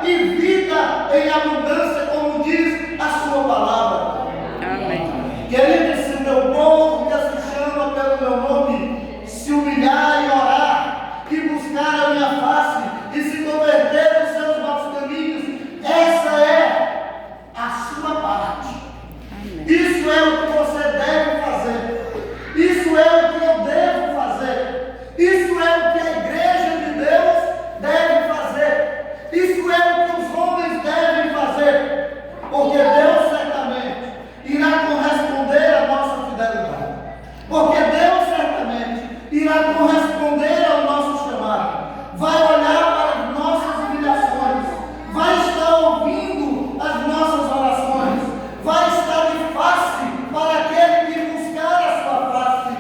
e vida em abundância, como diz a sua palavra. Amém. Querido, se o meu povo que se chama pelo meu nome se humilhar e orar e buscar a minha face e se converter dos seus maus caminhos, essa é a sua parte. Isso é o que você deve fazer. Isso é o que eu devo fazer. Isso é o que a igreja de Deus deve fazer. Isso é o que os homens devem fazer. Porque Deus certamente irá corresponder à nossa fidelidade. Porque Deus certamente irá corresponder ao nosso chamado. Vai olhar para as nossas humilhações. Vai estar ouvindo as nossas orações. Vai estar de face para aquele que buscar a sua face.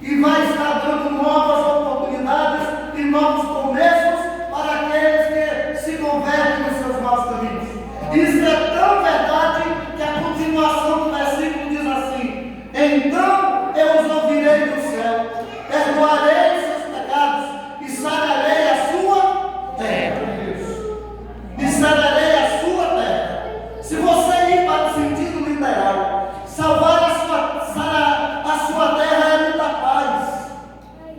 E vai estar dando novas oportunidades e novos começos para aqueles que se convertem nos seus maus caminhos. Isso é tão verdade que a continuação do versículo diz assim: então eu os ouvirei do céu, perdoarei os seus pecados e sararei a sua terra. E sararei a sua terra. Se você ir para o sentido literal, sarar a sua terra é muita paz.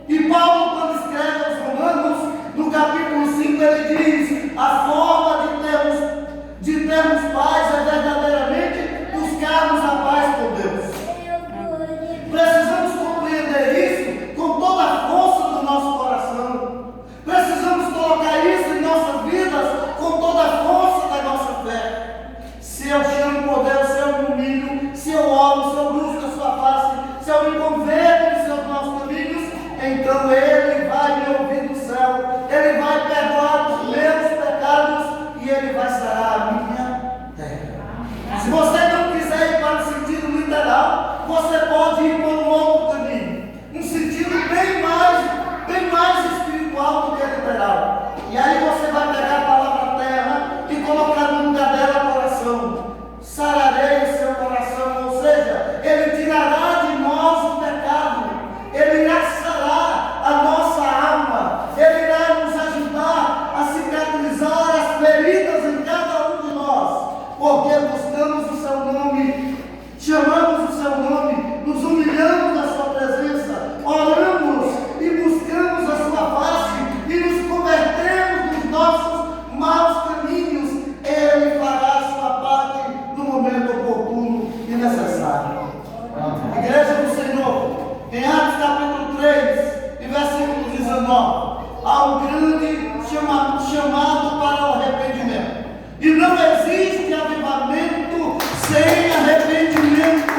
E Paulo, quando escreve aos Romanos, no capítulo 5, ele diz: a forma de termos paz é verdadeiramente buscarmos a paz com Deus. Precisamos compreender isso com toda a força do nosso coração. Precisamos colocar isso em nossas vidas com toda a força da nossa fé. Se eu chamo por Deus, se eu me humilho, se eu oro, se eu busco a sua face, se eu me converto nos seus maus caminhos, então Ele vai me ouvir do céu, Ele vai perdoar os meus pecados e Ele vai sarar a minha terra. Se você não quiser ir para o sentido literal, você pode ir por um outro caminho, um sentido bem mais espiritual do que literal. E aí você vai pegar a palavra terra e colocar no lugar dela coração. Sararei o seu coração, ou seja, Ele tirará de nós o pecado, Ele irá sarar a nossa alma, Ele irá nos ajudar a cicatrizar as feridas em cada um de nós, porque buscamos o seu nome, chamamos o seu nome, nos humilhamos na sua presença, oramos e buscamos a sua face e nos convertemos dos nossos maus caminhos. Ele fará a sua parte no momento oportuno e necessário. Igreja do Senhor, em Atos capítulo 3 e versículo 19, há um grande chamado para o arrependimento. E não existe avivamento sem arrependimento.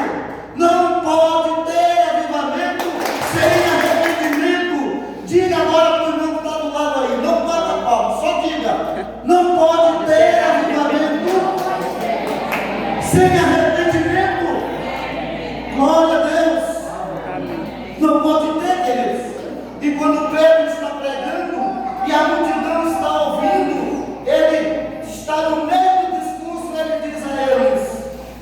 Não pode ter avivamento sem arrependimento. Diga agora para o irmão que está do lado aí, não bata palma, só diga: não pode ter avivamento sem arrependimento. Glória a Deus. Não pode ter, queridos. E quando Pedro está pregando e a multidão está ouvindo, ele está no meio do discurso, ele diz a eles: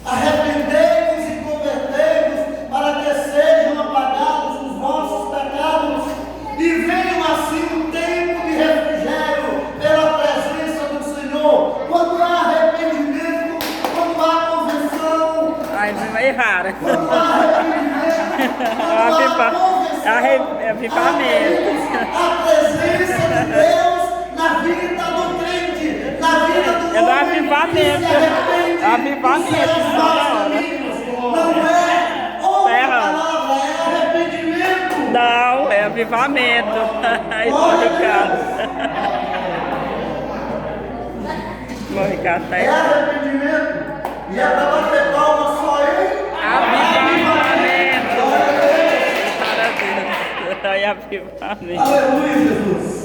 arrependei-vos e convertei-vos para que sejam apagados os vossos pecados e venham assim um tempo de refrigério pela presença do Senhor. Quando há arrependimento, quando há conversão, Ai, não é rara. quando há arrependimento, quando há conversão, Avivamento. a presença de Deus na vida do crente, na vida do É do homem avivamento. que se arrepende, Avivamento, que seus na maus hora. caminhos. Não é outra Terra. palavra, é arrependimento. Não, é avivamento. Ai, Ricardo. Ricardo, tá É aí. arrependimento. E é para bater palma só ele. Avivamento. Para Deus. Ai, avivamento. Aleluia, Jesus.